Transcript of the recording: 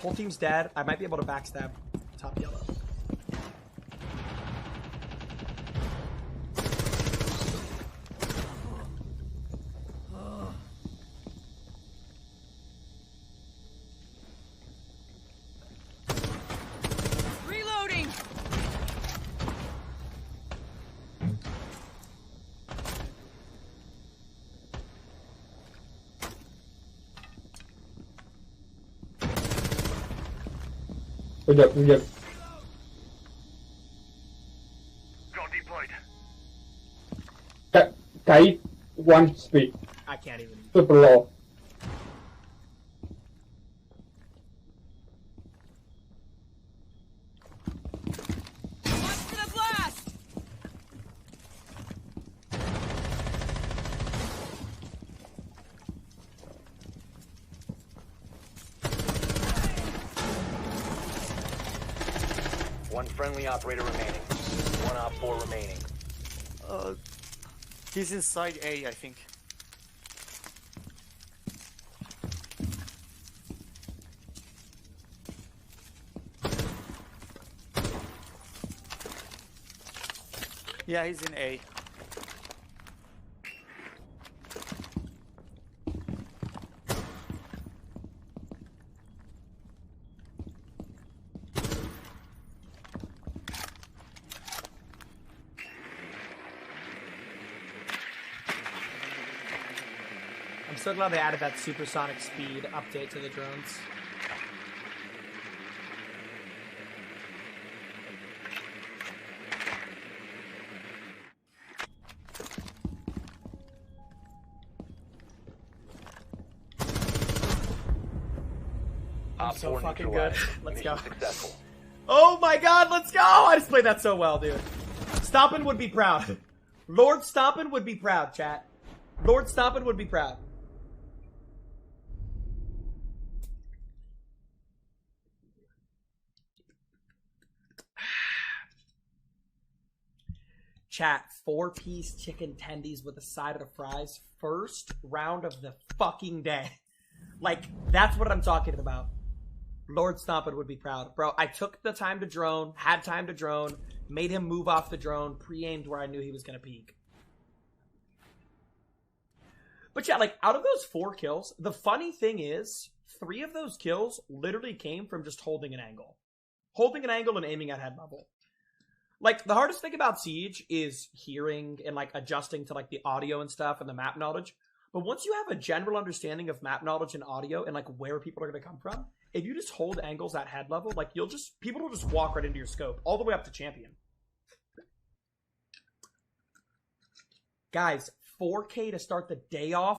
Whole team's dead. I might be able to backstab top yellow. Reloading. Tôi giật. Drone deployed. Cái one speed I can't even. super low. Watch for the blast. One friendly operator remaining. One op 4 remaining. He's inside A, I think. Yeah, he's in A. I'm so glad they added that supersonic speed update to the drones. I'm Op so 4 fucking good. neutralized. Let's Mission go. successful. Oh my god, let's go! I just played that so well, dude. Stompin would be proud. Lord Stompin would be proud, chat. Lord Stompin would be proud. Chat, 4-piece chicken tendies with a side of fries. First round of the fucking day. Like, that's what I'm talking about. Lord Stompin would be proud. Bro, I took the time to drone, had time to drone, made him move off the drone, pre-aimed where I knew he was going to peek. But yeah, like, out of those 4 kills, the funny thing is, 3 of those kills literally came from just holding an angle. Holding an angle and aiming at head level. Like, the hardest thing about Siege is hearing and, like, adjusting to, like, the audio and stuff and the map knowledge. But once you have a general understanding of map knowledge and audio and, like, where people are going to come from, if you just hold angles at head level, like, people will just walk right into your scope, all the way up to champion. Guys, 4K to start the day off.